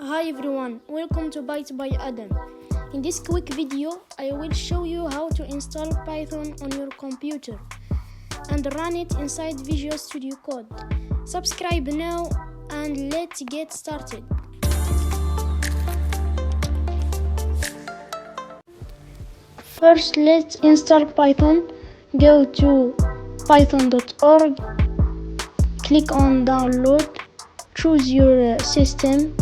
Hi everyone, welcome to ByteByAdam. In this quick video, I will show you how to install Python on your computer and run it inside Visual Studio Code. Subscribe now and let's get started. First, let's install Python. Go to python.org, click on download, choose your system,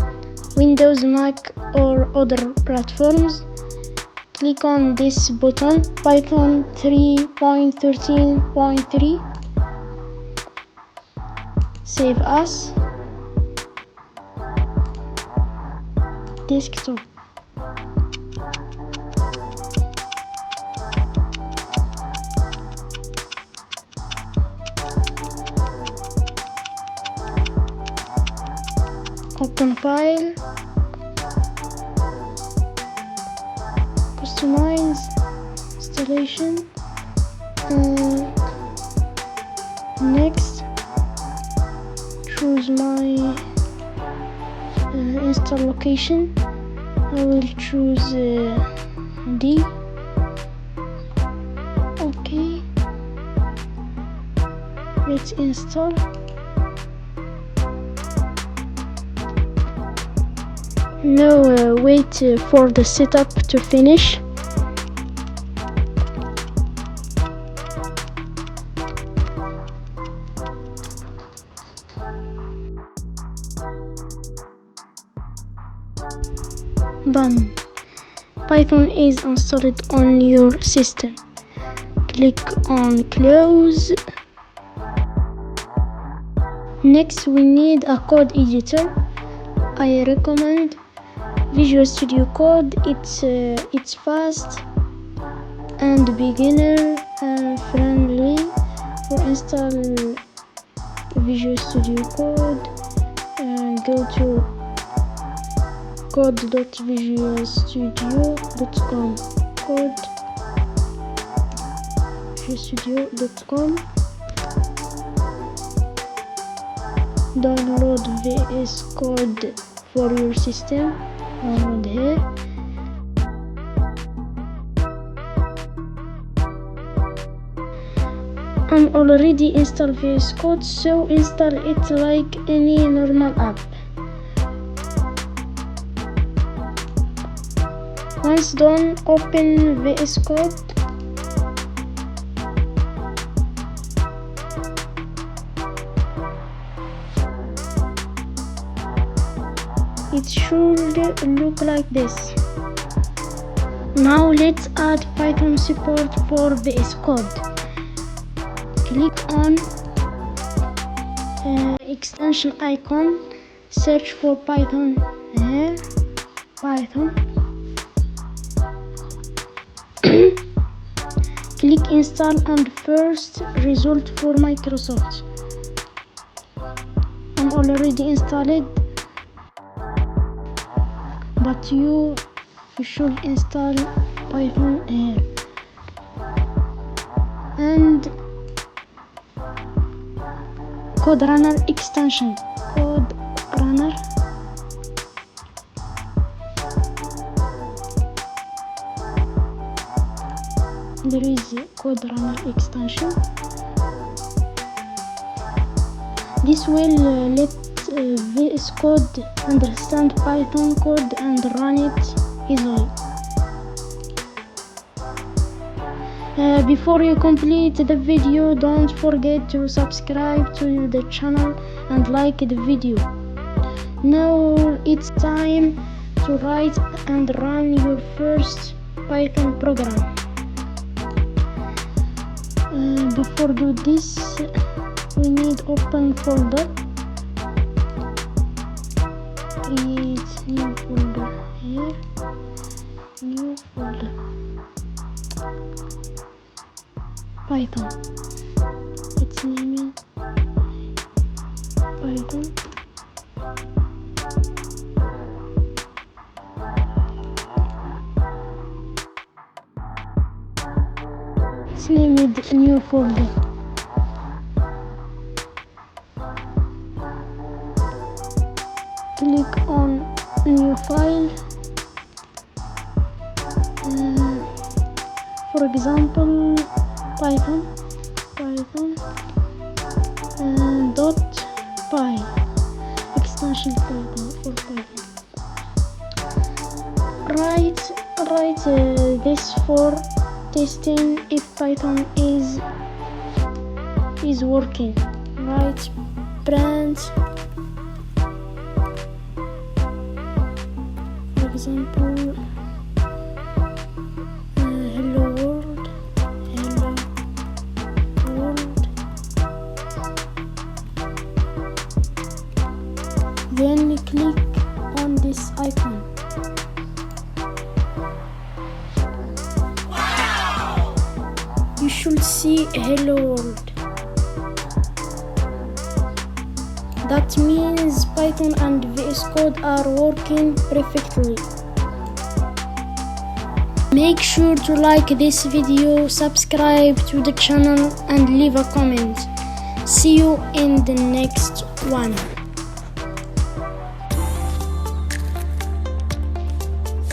Windows, Mac or other platforms. Click on this button, Python 3.13.3. Save as desktop. Open file, customize installation, next choose my install location. I will choose D. Okay, let's install. Now wait for the setup to finish. Done. Python is installed on your system. Click on close. Next we need a code editor. I recommend Visual Studio Code. It's fast and beginner friendly. For install Visual Studio Code, go to code.visualstudio.com, code.visualstudio.com. Download VS Code for your system. Download here. I'm already installed VS Code, so install it like any normal app. Once done, open VS Code. It should look like this. Now let's add Python support for VS Code. Click on extension icon, search for Python here, Python. Click install and first result for Microsoft. I'm already installed, but you should install Python here. And Code Runner extension. Code Runner. There is a Code Runner extension. This will let VS Code understand Python code and run it easily. Before you complete the video, don't forget to subscribe to the channel and like the video. Now it's time to write and run your first Python program. Before do this, we need open folder. Create new folder here. New folder. Python. Let's name it Python. Let's name it new folder. Click on new file. For example, Python .py extension Python for Python. Write this for testing if Python is working. Write print, for example, hello world. Then click on this icon. Wow! You should see hello world. That means Python and VS Code are working perfectly. Make sure to like this video, subscribe to the channel and leave a comment. See you in the next one.